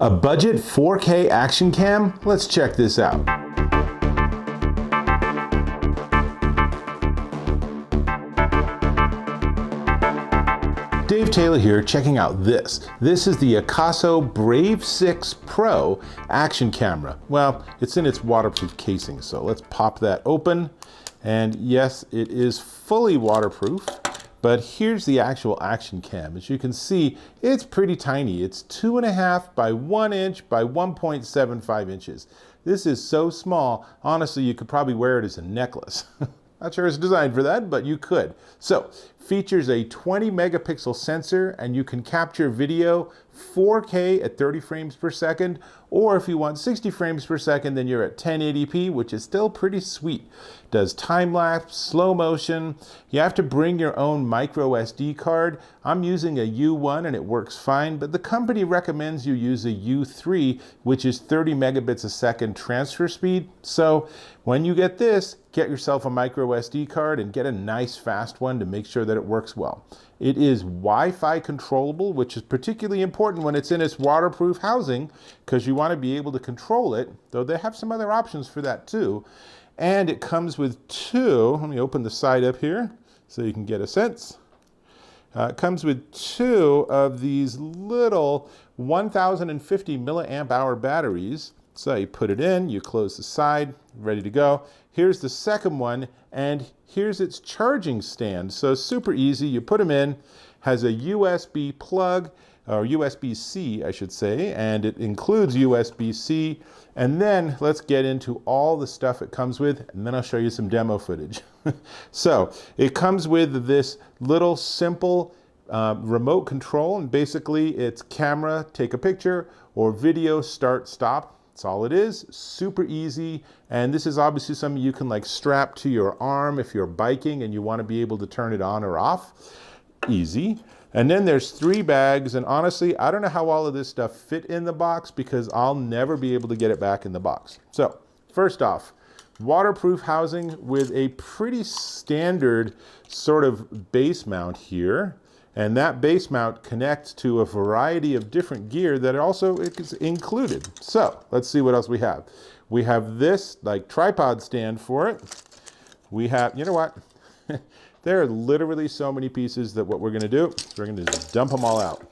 A budget 4K action cam? Let's check this out. Dave Taylor here, checking out this. This is the Akaso Brave 6 Pro action camera. Well, it's in its waterproof casing, so let's pop that open. And yes, it is fully waterproof. But here's the actual action cam. As you can see, it's pretty tiny. It's 2.5 by 1 inch by 1.75 inches. This is so small, honestly, you could probably wear it as a necklace. Not sure it's designed for that, but you could. So, features a 20 megapixel sensor, and you can capture video 4K at 30 frames per second, or if you want 60 frames per second, then you're at 1080p, which is still pretty sweet. Does time-lapse, slow motion. You have to bring your own micro SD card. I'm using a U1 and it works fine, but the company recommends you use a U3, which is 30 megabits a second transfer speed. So when you get this, get yourself a micro SD card and get a nice fast one to make sure that it works well. It is Wi-Fi controllable, which is particularly important when it's in its waterproof housing, because you want to be able to control it, though they have some other options for that too. And it comes with two, let me open the side up here so you can get a sense. It comes with two of these little 1050 milliamp hour batteries. So you put it in, you close the side, ready to go. Here's the second one, and here's its charging stand. So super easy, you put them in, has a USB plug, or USB-C, I should say, and it includes USB-C. And then let's get into all the stuff it comes with, and then I'll show you some demo footage. So it comes with this little simple remote control, and basically it's camera, take a picture, or video, start, stop. That's all it is, super easy. And this is obviously something you can like strap to your arm if you're biking and you want to be able to turn it on or off. Easy. And then there's 3 bags, and honestly, I don't know how all of this stuff fit in the box because I'll never be able to get it back in the box. So, first off, waterproof housing with a pretty standard sort of base mount here. And that base mount connects to a variety of different gear that also is included. So, let's see what else we have. We have this like tripod stand for it. We have, you know what? There are literally so many pieces that what we're going to do is we're going to just dump them all out.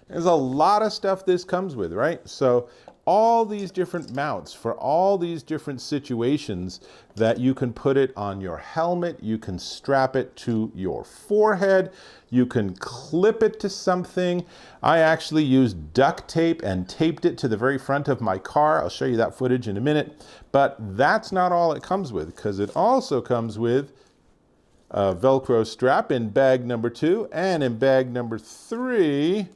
There's a lot of stuff this comes with, right? So all these different mounts for all these different situations that you can put it on your helmet, you can strap it to your forehead, you can clip it to something. I actually used duct tape and taped it to the very front of my car. I'll show you that footage in a minute. But that's not all it comes with, because it also comes with a Velcro strap in bag number 2, and in bag number 3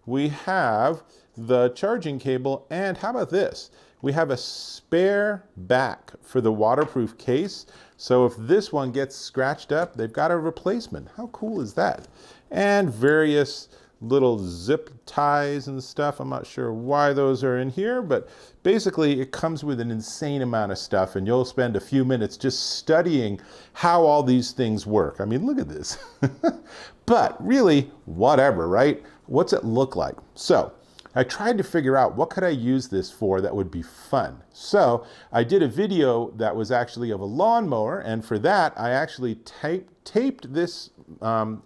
we have the charging cable, and how about this? We have a spare back for the waterproof case, so if this one gets scratched up, they've got a replacement. How cool is that? And various little zip ties and stuff. I'm not sure why those are in here, but basically it comes with an insane amount of stuff, and you'll spend a few minutes just studying how all these things work. I mean, look at this. But really, whatever, right? What's it look like? So I tried to figure out what could I use this for that would be fun. So I did a video that was actually of a lawnmower, and for that I actually taped this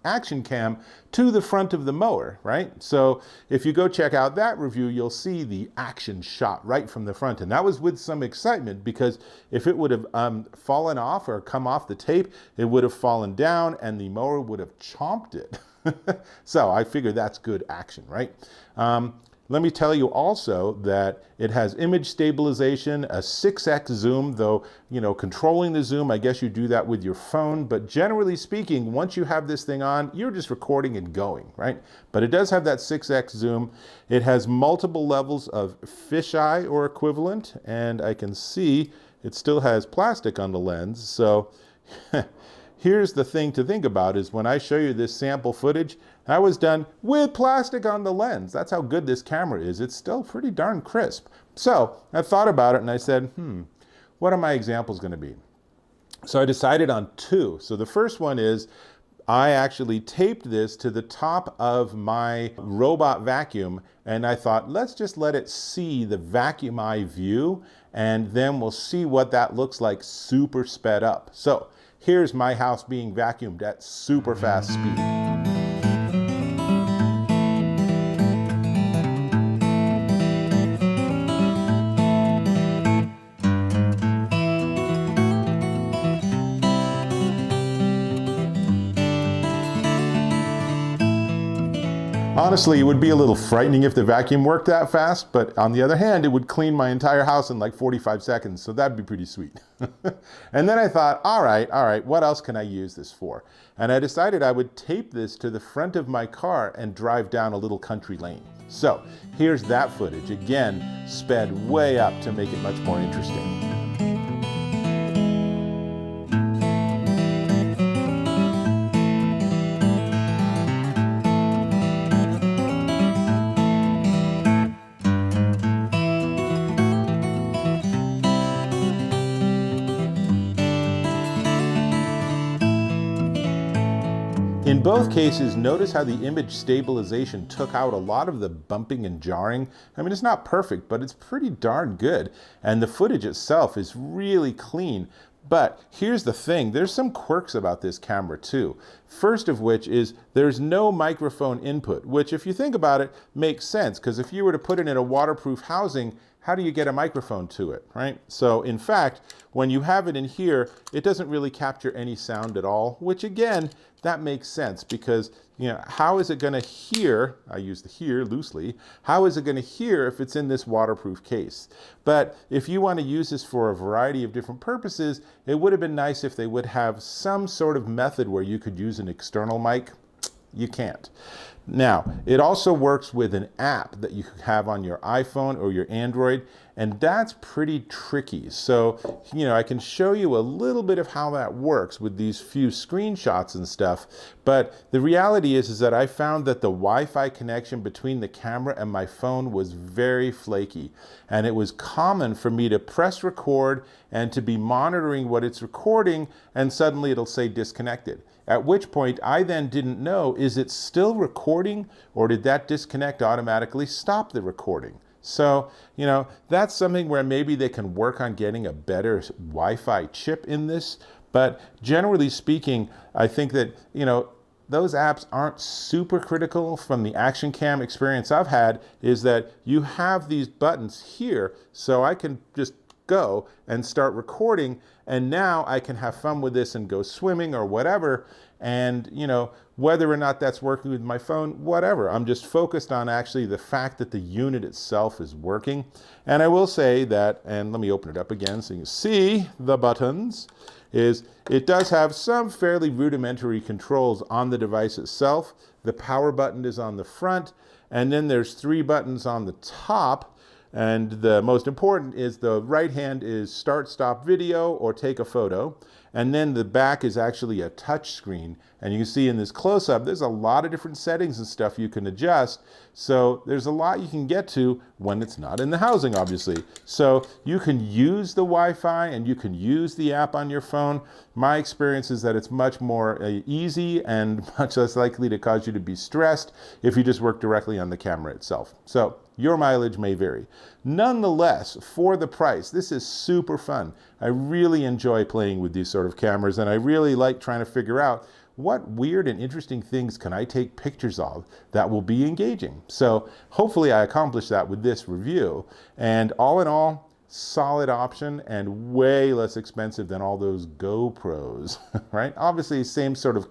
action cam to the front of the mower, right? So if you go check out that review, you'll see the action shot right from the front, and that was with some excitement because if it would have fallen off or come off the tape, it would have fallen down and the mower would have chomped it. So I figured that's good action, right? Let me tell you also that it has image stabilization, a 6x zoom, though, you know, controlling the zoom, I guess you do that with your phone, but generally speaking, once you have this thing on, you're just recording and going, right? But it does have that 6x zoom. It has multiple levels of fisheye or equivalent, and I can see it still has plastic on the lens, so here's the thing to think about is when I show you this sample footage, that was done with plastic on the lens. That's how good this camera is. It's still pretty darn crisp. So I thought about it and I said, what are my examples going to be? So I decided on 2. So the first one is I actually taped this to the top of my robot vacuum, and I thought, let's just let it see the vacuum eye view, and then we'll see what that looks like super sped up. So here's my house being vacuumed at super fast speed. Honestly, it would be a little frightening if the vacuum worked that fast, but on the other hand, it would clean my entire house in like 45 seconds, so that'd be pretty sweet. And then I thought, all right, what else can I use this for? And I decided I would tape this to the front of my car and drive down a little country lane. So here's that footage, again, sped way up to make it much more interesting. In both cases, notice how the image stabilization took out a lot of the bumping and jarring. I mean, it's not perfect, but it's pretty darn good. And the footage itself is really clean. But here's the thing, there's some quirks about this camera too. First of which is there's no microphone input, which if you think about it, makes sense, because if you were to put it in a waterproof housing, how do you get a microphone to it, right? So in fact, when you have it in here, it doesn't really capture any sound at all, which again, that makes sense because, you know, how is it gonna hear, I use the hear loosely, how is it gonna hear if it's in this waterproof case? But if you wanna use this for a variety of different purposes, it would have been nice if they would have some sort of method where you could use an external mic. You can't. Now, it also works with an app that you have on your iPhone or your Android, and that's pretty tricky. So, you know, I can show you a little bit of how that works with these few screenshots and stuff, but the reality is that I found that the Wi-Fi connection between the camera and my phone was very flaky, and it was common for me to press record and to be monitoring what it's recording, and suddenly it'll say disconnected. At which point I then didn't know, is it still recording or did that disconnect automatically stop the recording? So, you know, that's something where maybe they can work on getting a better Wi-Fi chip in this. But generally speaking, I think that, you know, those apps aren't super critical. From the action cam experience I've had is that you have these buttons here, so I can just go and start recording, and now I can have fun with this and go swimming or whatever. And you know, whether or not that's working with my phone, whatever, I'm just focused on actually the fact that the unit itself is working. And I will say that, and let me open it up again so you can see the buttons, is it does have some fairly rudimentary controls on the device itself. The power button is on the front, and then there's 3 buttons on the top. And the most important is the right hand is start, stop video, or take a photo. And then the back is actually a touch screen. And you can see in this close-up, there's a lot of different settings and stuff you can adjust. So there's a lot you can get to when it's not in the housing, obviously. So you can use the Wi-Fi and you can use the app on your phone. My experience is that it's much more easy and much less likely to cause you to be stressed if you just work directly on the camera itself. So your mileage may vary. Nonetheless, for the price, this is super fun. I really enjoy playing with these sort of cameras, and I really like trying to figure out what weird and interesting things can I take pictures of that will be engaging. So hopefully I accomplished that with this review. And all in all, solid option and way less expensive than all those GoPros, right? Obviously, same sort of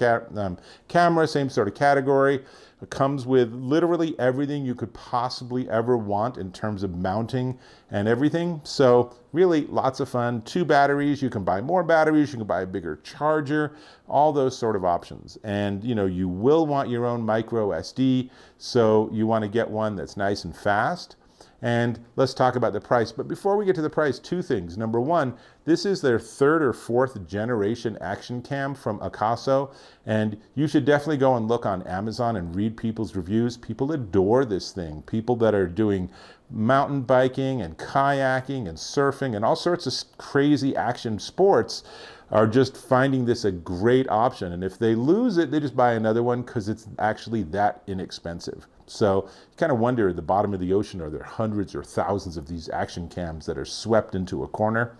camera, same sort of category. It comes with literally everything you could possibly ever want in terms of mounting and everything. So really lots of fun. 2 batteries, you can buy more batteries, you can buy a bigger charger, all those sort of options. And you know, you will want your own micro SD, so you want to get one that's nice and fast. And let's talk about the price. But before we get to the price, two things. Number one, this is their third or fourth generation action cam from Akaso. And you should definitely go and look on Amazon and read people's reviews. People adore this thing. People that are doing mountain biking and kayaking and surfing and all sorts of crazy action sports are just finding this a great option. And if they lose it, they just buy another one because it's actually that inexpensive. So you kind of wonder, at the bottom of the ocean, are there hundreds or thousands of these action cams that are swept into a corner?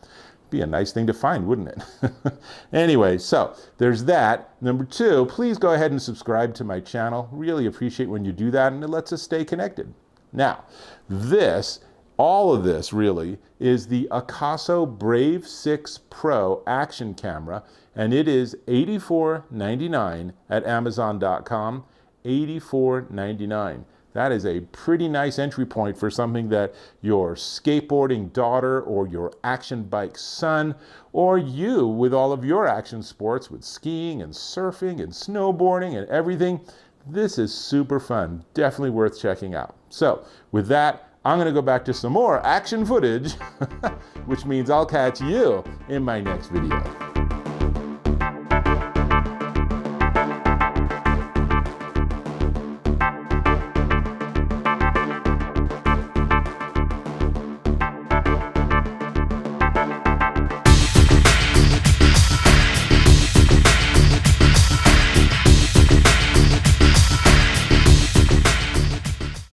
Be a nice thing to find, wouldn't it? Anyway, so there's that. Number two, please go ahead and subscribe to my channel. Really appreciate when you do that, and it lets us stay connected. Now, all of this really is the Akaso Brave 6 Pro action camera, and it is $84.99 at Amazon.com. $84.99. That is a pretty nice entry point for something that your skateboarding daughter or your action bike son, or you with all of your action sports with skiing and surfing and snowboarding and everything. This is super fun. Definitely worth checking out. So with that, I'm going to go back to some more action footage, which means I'll catch you in my next video.